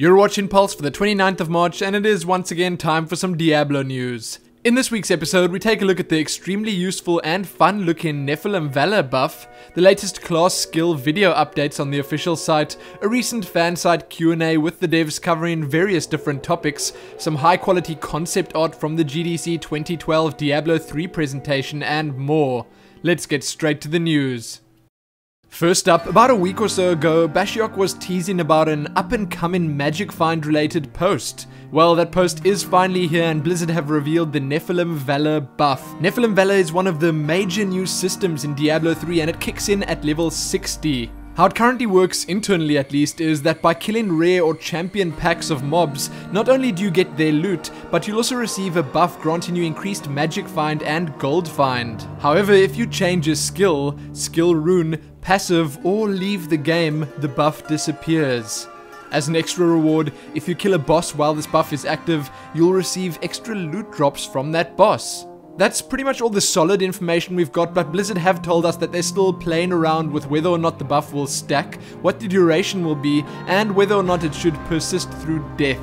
You're watching Pulse for the 29th of March, and it is once again time for some Diablo news. In this week's episode, we take a look at the extremely useful and fun-looking Nephalem Valor Buff, the latest class skill video updates on the official site, a recent Fansite Q&A with the devs covering various different topics, some high-quality concept art from the GDC 2012 Diablo III Presentation, and more. Let's get straight to the news. First up, about a week or so ago, Bashiok was teasing about an up-and-coming Magic Find related post. Well, that post is finally here, and Blizzard have revealed the Nephalem Valor Buff. Nephalem Valor is one of the major new systems in Diablo 3, and it kicks in at level 60. How it currently works, internally at least, is that by killing rare or champion packs of mobs, not only do you get their loot, but you'll also receive a buff granting you increased magic find and gold find. However, if you change a skill rune, passive, or leave the game, the buff disappears. As an extra reward, if you kill a boss while this buff is active, you'll receive extra loot drops from that boss. That's pretty much all the solid information we've got, but Blizzard have told us that they're still playing around with whether or not the buff will stack, what the duration will be, and whether or not it should persist through death.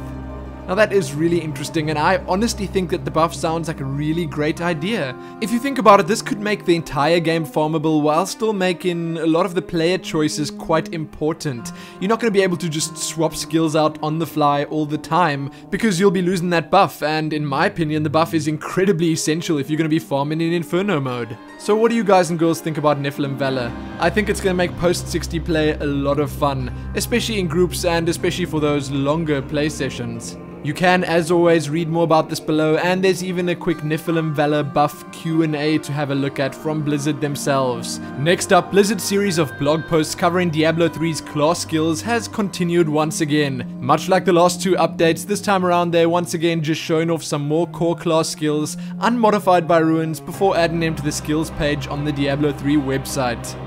Now that is really interesting, and I honestly think that the buff sounds like a really great idea. If you think about it, this could make the entire game farmable while still making a lot of the player choices quite important. You're not going to be able to just swap skills out on the fly all the time, because you'll be losing that buff, and in my opinion the buff is incredibly essential if you're going to be farming in Inferno mode. So what do you guys and girls think about Nephalem Valor? I think it's going to make post-60 play a lot of fun, especially in groups and especially for those longer play sessions. You can, as always, read more about this below, and there's even a quick Nephalem Valor Buff Q&A to have a look at from Blizzard themselves. Next up, Blizzard's series of blog posts covering Diablo 3's class skills has continued once again. Much like the last two updates, this time around they're once again just showing off some more core class skills, unmodified by ruins, before adding them to the skills page on the Diablo 3 website.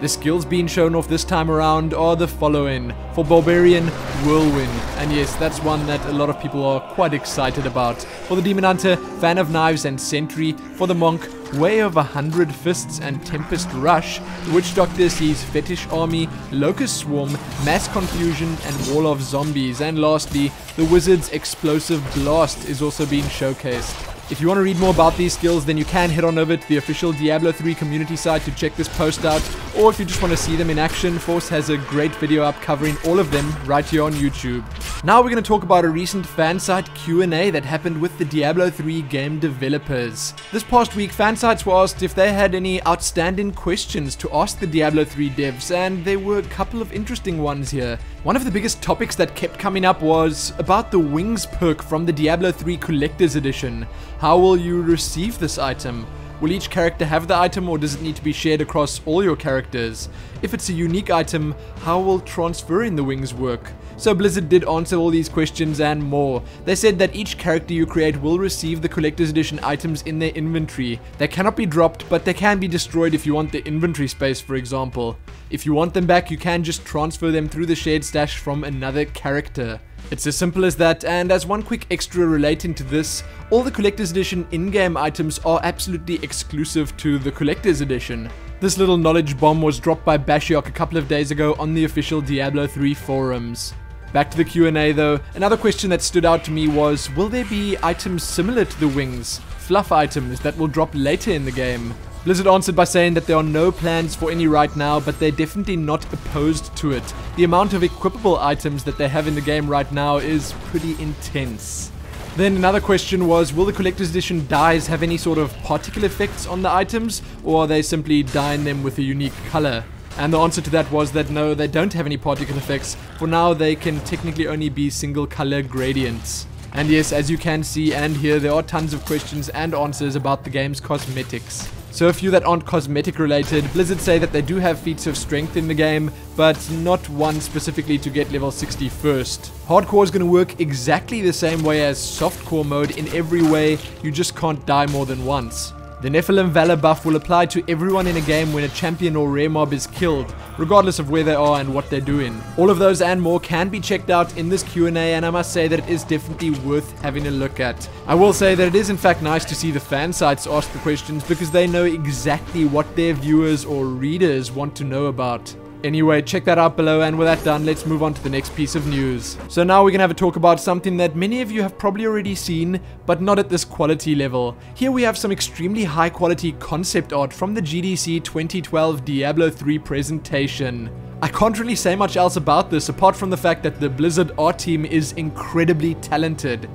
The skills being shown off this time around are the following. For Barbarian, Whirlwind, and yes, that's one that a lot of people are quite excited about. For the Demon Hunter, Fan of Knives and Sentry. For the Monk, Way of 100 Fists and Tempest Rush. The Witch Doctor sees Fetish Army, Locust Swarm, Mass Confusion, and Wall of Zombies. And lastly, the Wizard's Explosive Blast is also being showcased. If you want to read more about these skills, then you can head on over to the official Diablo 3 community site to check this post out, or if you just want to see them in action, Force has a great video up covering all of them right here on YouTube. Now we're going to talk about a recent Fansite Q&A that happened with the Diablo 3 game developers. This past week, Fansites were asked if they had any outstanding questions to ask the Diablo 3 devs, and there were a couple of interesting ones here. One of the biggest topics that kept coming up was about the Wings perk from the Diablo 3 Collector's Edition. How will you receive this item? Will each character have the item, or does it need to be shared across all your characters? If it's a unique item, how will transferring the wings work? So Blizzard did answer all these questions and more. They said that each character you create will receive the Collector's Edition items in their inventory. They cannot be dropped, but they can be destroyed if you want the inventory space, for example. If you want them back, you can just transfer them through the shared stash from another character. It's as simple as that, and as one quick extra relating to this, all the Collector's Edition in-game items are absolutely exclusive to the Collector's Edition. This little knowledge bomb was dropped by Bashiok a couple of days ago on the official Diablo 3 forums. Back to the Q&A though, another question that stood out to me was, will there be items similar to the wings, fluff items that will drop later in the game? Blizzard answered by saying that there are no plans for any right now, but they're definitely not opposed to it. The amount of equipable items that they have in the game right now is pretty intense. Then another question was, will the Collector's Edition dyes have any sort of particle effects on the items, or are they simply dyeing them with a unique color? And the answer to that was that no, they don't have any particle effects. For now, they can technically only be single color gradients. And yes, as you can see and hear, there are tons of questions and answers about the game's cosmetics. So a few that aren't cosmetic related, Blizzard say that they do have feats of strength in the game, but not one specifically to get level 60 first. Hardcore is going to work exactly the same way as softcore mode in every way, you just can't die more than once. The Nephalem Valor buff will apply to everyone in a game when a champion or rare mob is killed, regardless of where they are and what they're doing. All of those and more can be checked out in this Q&A, and I must say that it is definitely worth having a look at. I will say that it is in fact nice to see the fan sites ask the questions, because they know exactly what their viewers or readers want to know about. Anyway, check that out below, and with that done, let's move on to the next piece of news. So now we're gonna have a talk about something that many of you have probably already seen, but not at this quality level. Here we have some extremely high quality concept art from the GDC 2012 Diablo III Presentation. I can't really say much else about this apart from the fact that the Blizzard art team is incredibly talented.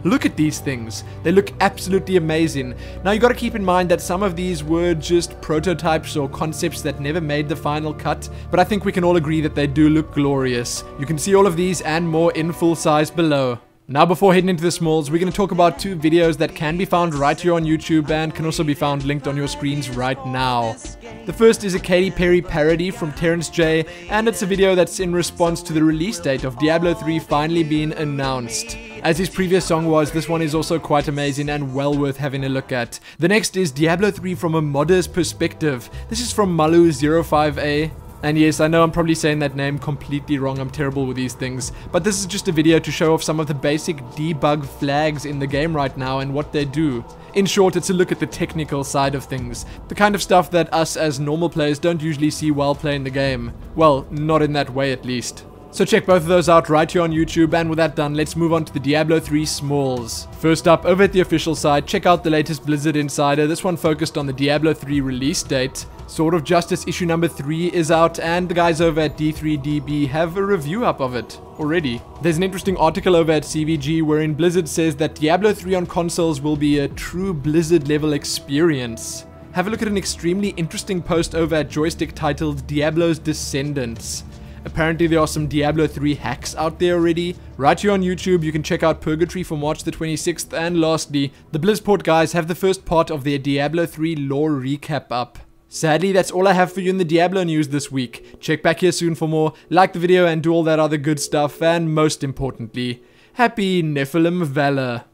Look at these things. They look absolutely amazing. Now you gotta keep in mind that some of these were just prototypes or concepts that never made the final cut, but I think we can all agree that they do look glorious. You can see all of these and more in full size below. Now before heading into the smalls, we're going to talk about two videos that can be found right here on YouTube and can also be found linked on your screens right now. The first is a Katy Perry parody from Terrence J, and it's a video that's in response to the release date of Diablo 3 finally being announced. As his previous song was, this one is also quite amazing and well worth having a look at. The next is Diablo 3 from a modder's perspective. This is from Malu05A. And yes, I know I'm probably saying that name completely wrong, I'm terrible with these things, but this is just a video to show off some of the basic debug flags in the game right now and what they do. In short, it's a look at the technical side of things, the kind of stuff that us as normal players don't usually see while playing the game. Well, not in that way at least. So check both of those out right here on YouTube, and with that done, let's move on to the Diablo 3 smalls. First up, over at the official side, check out the latest Blizzard Insider. This one focused on the Diablo 3 release date. Sword of Justice issue number 3 is out, and the guys over at D3DB have a review up of it already. There's an interesting article over at CVG wherein Blizzard says that Diablo 3 on consoles will be a true Blizzard level experience. Have a look at an extremely interesting post over at Joystick titled Diablo's Descendants. Apparently there are some Diablo 3 hacks out there already. Right here on YouTube you can check out Purgatory for March the 26th, and lastly, the Blizzport guys have the first part of their Diablo 3 lore recap up. Sadly, that's all I have for you in the Diablo news this week. Check back here soon for more, like the video and do all that other good stuff, and most importantly, happy Nephalem Valor.